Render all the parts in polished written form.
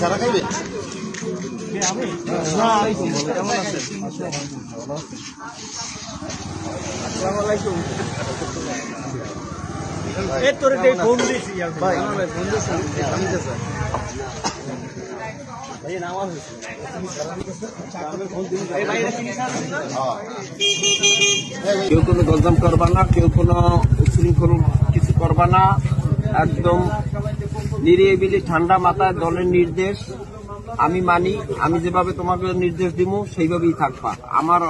সারা খাইবে তোর ফোন দিয়েছি ভাই কেউ কোনো দরদাম করবা না, কেউ কোনো উচ্ছৃঙ্খল কিছু করবা না, একদম নিরিবিলি ঠান্ডা মাথায় দলের নির্দেশ আমি মানি। আমি যেভাবে তোমাকে নির্দেশ দিব সেইভাবেই থাকবা। আমার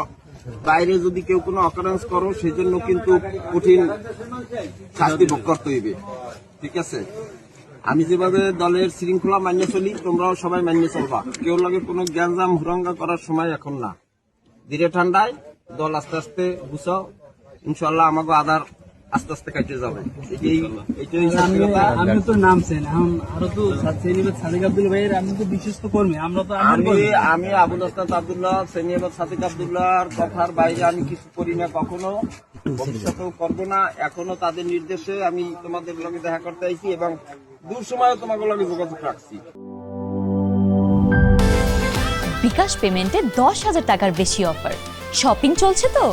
বাইরে যদি কেউ কোনো অকারেন্স করো সেজন্য কিন্তু কঠিন শাস্তি ভোগ করতে হইবে, ঠিক আছে? আমি যেভাবে দলের শৃঙ্খলা মান্য চলি তোমরাও সবাই মান্য চলবা। কেউ লাগে কোনো গ্যাঞ্জাম হুরঙ্গা করার সময় এখন না। ধীরে ঠান্ডায় দল আস্তে আস্তে গুছাও, ইনশাল্লাহ আমাকে আধার আস্তে আস্তে কাটে যাবে। আমি তো নামছেন এখন আরো তো সাদিক আব্দুল ভাইয়ের আমি তো বিশ্বস্ত কর্মী। আমরা তো আমি আবুল হাসনাত আব্দুল্লাহ সেনিয়াবাদ সাদিক আব্দুল্লাহর কথার বাইরে আমি কিছু করি না, কখনো ভবিষ্যতেও করবো না। এখনো তাদের নির্দেশে আমি তোমাদের লগে দেখা করতে আইছি এবং দূর সময় তোমাদের লগে যোগাযোগ রাখছি। বিকাশ পেমেন্টে 10,000 টাকার বেশি অফার, শপিং চলছে তো।